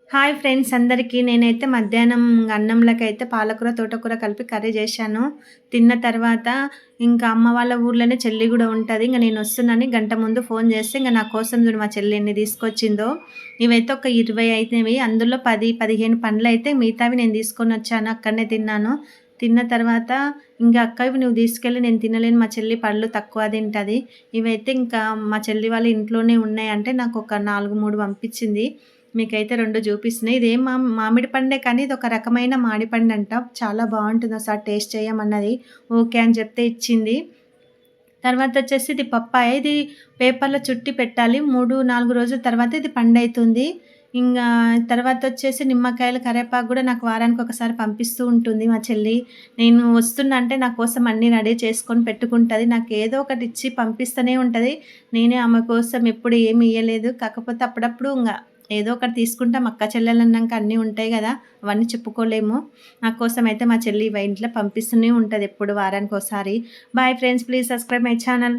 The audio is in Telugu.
హాయ్ ఫ్రెండ్స్ అందరికీ. నేనైతే మధ్యాహ్నం అన్నంలకైతే పాలకూర, తోటకూర కలిపి కర్రీ చేశాను. తిన్న తర్వాత ఇంకా అమ్మ వాళ్ళ ఊర్లోనే చెల్లి గూడా ఉంటది. ఇంక నేనొస్తున్నాని గంట ముందు ఫోన్ చేస్తే ఇంక నా కోసం చూడు మా చెల్లి ఎన్ని తీసుకొచ్చిందో. ఇవైతే ఒక 20 అయినవి. అందులో 10, 15 పండ్లయితే మిగతావి నేను తీసుకొనొచ్చాను. అక్కడనే తిన్నాను. తిన్న తర్వాత ఇంక "అక్క ఇవి నువ్వు తీసుకెళ్ళి నేను తినలేను. మా చెల్లి పళ్ళు తక్కువ తింటది. ఇవైతే ఇంకా మా చెల్లి వాళ్ళ ఇంట్లోనే ఉన్నాయంటే నాకొక 4, 3 పంపించింది. మీకైతే 2 చూపిస్తున్నాయి. ఇదేం మామిడి పండే కానీ ఇదొక రకమైన మామిడి పండంట. చాలా బావుంటుంది. ఒకసారి టేస్ట్ చేయమన్నది. ఓకే అని చెప్తే ఇచ్చింది. తర్వాతొచ్చేసి ఇది పప్పాయ. ఇది పేపర్‌లో చుట్టి పెట్టాలి. 3, 4 రోజుల తర్వాత ఇది పండైతుంది. ఇంగా తర్వాతొచ్చేసి నిమ్మకాయలు, కరివేపాకు గూడా నాకు వారానికొకసారి పంపిస్తూ ఉంటుంది మా చెల్లి. నేను వస్తున్నా అంటే నా కోసం అన్నీ రెడీ చేసుకొని పెట్టుకుంటది. నాకేదో ఒకటిచ్చి పంపిస్తూనే ఉంటది. నేనే ఆమె కోసం ఎప్పుడు ఏమి ఇయ్యలేదు. కాకపోతే అప్పుడప్పుడు ఏదో ఒకటి తీసుకుంటాం. అక్క చెల్లెలన్నాక అన్నీ ఉంటాయి గదా! అవన్నీ చెప్పుకోలేము. నా కోసమయితే మా చెల్లి ఇంట్లో పంపిస్తూనే ఉంటది ఎప్పుడు వారానికోసారి. Bye friends. Please subscribe my channel.